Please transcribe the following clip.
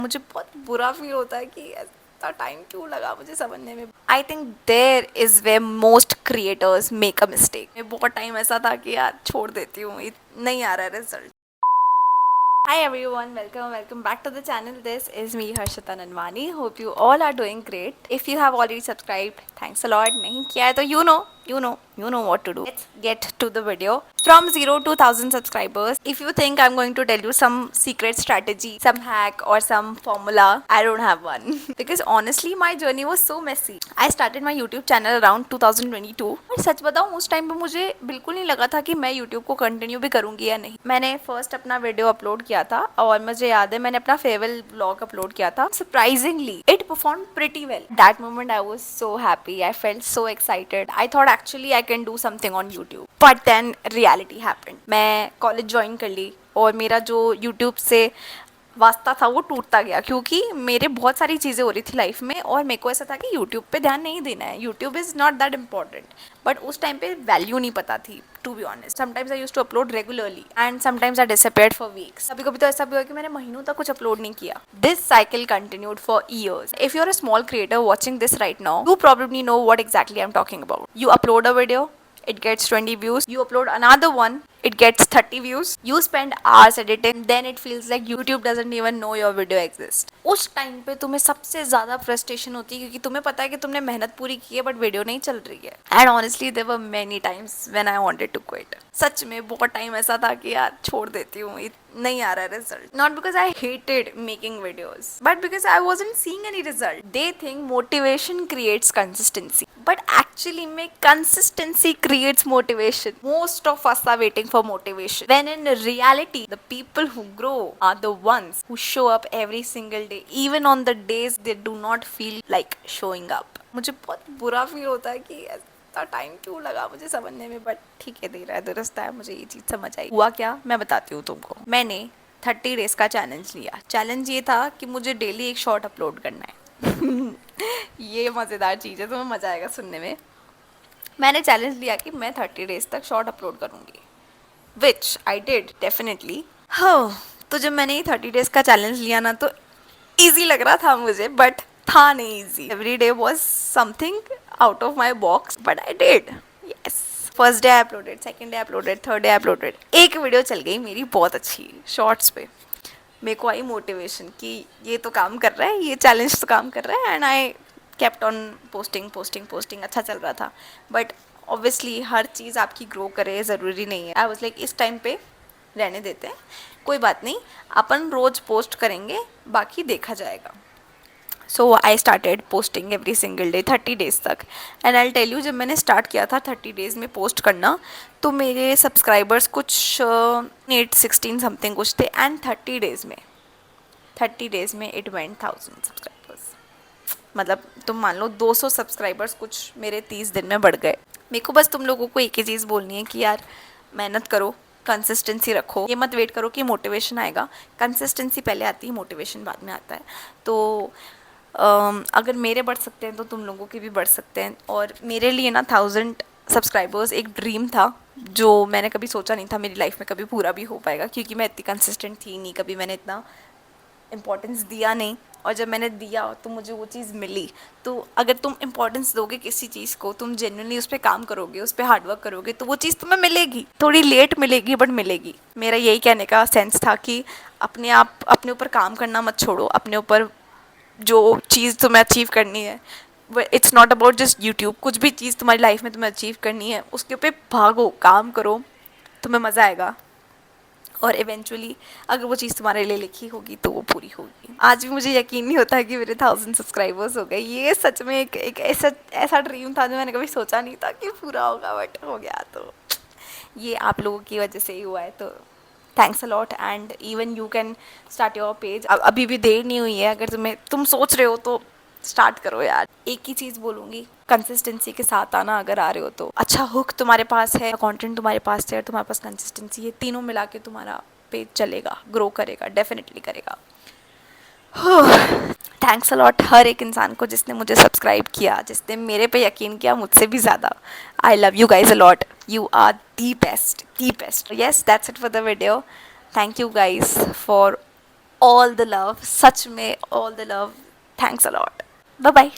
मुझे बहुत बुरा फील होता है कि इतना टाइम क्यों लगा मुझे समझने में। I think there is way most creators make a mistake. बहुत टाइम ऐसा था कि यार छोड़ देती हूँ, नहीं आ रहा है result. Hi everyone, welcome back to the channel. This is me Harshita Nanwani. Hope you all are doing great. If you have already subscribed, thanks a lot. नहीं किया है तो you know what to do. Let's get to the video. From 0 to 1000 subscribers, if you think I'm going to tell you some secret strategy, some hack or some formula, I don't have one. Because honestly my journey was so messy. I started my YouTube channel around 2022. और सच बताऊं उस time पे मुझे बिल्कुल नहीं लगा था कि मैं YouTube को कंटिन्यू भी करूंगी या नहीं। मैंने फर्स्ट अपना वीडियो अपलोड किया था और मुझे याद है मैंने अपना फेयरवेल व्लॉग अपलोड किया था। Surprisingly it perform pretty well. That moment I was so happy, I felt so excited. I thought actually I can do something on YouTube, but then reality happened. मैं college join कर ली और मेरा जो YouTube से वास्ता था वो टूटता गया क्योंकि मेरे बहुत सारी चीज़ें हो रही थी लाइफ में और मेरे को ऐसा था कि यूट्यूब पे ध्यान नहीं देना है, YouTube is not that important. But उस टाइम पे वैल्यू नहीं पता थी, to be honest. Sometimes I use to upload regularly and sometimes I disappeared for weeks. कभी कभी तो ऐसा भी हुआ कि मैंने महीनों तक कुछ अपलोड नहीं किया। This cycle continued for years. If you are a small creator watching this right now, you probably know what exactly I'm talking about. You upload a video, it gets 20 views. You upload another one, it gets 30 views. You spend hours editing, then it feels like YouTube doesn't even know your video exists. उस time पे तुम्हें सबसे ज़्यादा frustration होती है क्योंकि तुम्हें पता है कि तुमने मेहनत पूरी की है बट वीडियो नहीं चल रही है। And honestly there were many times when I wanted to quit. सच में बहुत टाइम ऐसा था कि यार छोड़ देती हूँ, नहीं आ रहा है result. Not because I hated making videos but because I wasn't seeing any result. They think motivation creates consistency, but actually में consistency creates motivation. Most of us are waiting for motivation, when in reality the people who grow are the ones who show up every single day, even on the days they do not feel like showing up. मुझे बहुत बुरा feel होता है कि इतना time क्यों लगा मुझे समझने में, बट ठीक है, दे रहा है दुरुस्त है। मुझे ये चीज़ समझ आई। हुआ क्या मैं बताती हूँ तुमको। मैंने 30 डेज का चैलेंज लिया। चैलेंज ये था कि मुझे डेली एक शॉर्ट अपलोड करना है। ये मज़ेदार चीज़ है, तुम्हें मज़ा आएगा सुनने में। मैंने चैलेंज लिया कि मैं 30 डेज तक शॉर्ट अपलोड करूँगी, विच आई डिड डेफिनेटली। हाँ, तो जब मैंने ये 30 डेज का चैलेंज लिया ना तो ईजी लग रहा था मुझे, बट था नहीं easy. Every day was something out of my box, but I did. Yes, first day I uploaded, second day uploaded, third day uploaded. एक वीडियो चल गई मेरी बहुत अच्छी शॉर्ट्स पे। मेरे को आई मोटिवेशन कि ये तो काम कर रहा है, ये चैलेंज तो काम कर रहा है। And I kept on posting. अच्छा चल रहा था, बट ऑब्वियसली हर चीज़ आपकी ग्रो करे ज़रूरी नहीं है। आई वाज लाइक इस टाइम पे रहने देते हैं, कोई बात नहीं, अपन रोज़ पोस्ट करेंगे, बाकी देखा जाएगा। So I started posting every single day 30 days तक। एंड आई टेल यू, जब मैंने स्टार्ट किया था 30 डेज में पोस्ट करना तो मेरे सब्सक्राइबर्स कुछ 816 समथिंग कुछ थे। एंड 30 डेज में इट वेंट 1000 सब्सक्राइबर्स। मतलब तुम मान लो 200 सब्सक्राइबर्स कुछ मेरे 30 दिन में बढ़ गए। मेरे को बस तुम लोगों को एक ही चीज़ बोलनी है कि यार मेहनत करो, कंसिस्टेंसी रखो, ये मत वेट करो कि मोटिवेशन आएगा। कंसिस्टेंसी पहले आती है, मोटिवेशन बाद में आता है। तो अगर मेरे बढ़ सकते हैं तो तुम लोगों के भी बढ़ सकते हैं। और मेरे लिए ना 1000 सब्सक्राइबर्स एक ड्रीम था जो मैंने कभी सोचा नहीं था मेरी लाइफ में कभी पूरा भी हो पाएगा, क्योंकि मैं इतनी कंसिस्टेंट थी नहीं, कभी मैंने इतना इम्पोर्टेंस दिया नहीं। और जब मैंने दिया तो मुझे वो चीज़ मिली। तो अगर तुम इम्पोर्टेंस दोगे किसी चीज़ को, तुम जेन्युइनली उस पर काम करोगे, उस पर हार्डवर्क करोगे, तो वो चीज़ तुम्हें मिलेगी। थोड़ी लेट मिलेगी बट मिलेगी। मेरा यही कहने का सेंस था कि अपने आप अपने ऊपर काम करना मत छोड़ो। अपने ऊपर जो चीज़ तुम्हें अचीव करनी है, it's not about just YouTube. कुछ भी चीज़ तुम्हारी लाइफ में तुम्हें अचीव करनी है, उसके ऊपर भागो, काम करो, तुम्हें मज़ा आएगा। और इवेंचुअली अगर वो चीज़ तुम्हारे लिए लिखी होगी तो वो पूरी होगी। आज भी मुझे यकीन नहीं होता कि मेरे 1000 सब्सक्राइबर्स हो गए। ये सच में एक ऐसा ड्रीम था जो मैंने कभी सोचा नहीं था कि पूरा होगा, बट हो गया। तो ये आप लोगों की वजह से ही हुआ है, तो thanks a lot. And even you can start your page. अभी भी देर नहीं हुई है, अगर तुम सोच रहे हो तो स्टार्ट करो यार। एक ही चीज़ बोलूँगी, कंसिस्टेंसी के साथ आना। अगर आ रहे हो तो अच्छा हुक तुम्हारे पास है, कंटेंट तुम्हारे पास है और तुम्हारे पास कंसिस्टेंसी है, तीनों मिला के तुम्हारा पेज चलेगा, ग्रो करेगा, डेफिनेटली करेगा। थैंक्स अ लॉट हर एक इंसान को जिसने मुझे सब्सक्राइब किया, जिसने मेरे पे यकीन किया मुझसे भी ज़्यादा। I love you guys a lot, you are the best, the best. Yes, that's it for the video. Thank you guys for all the love, सच में all the love, thanks a lot, bye bye.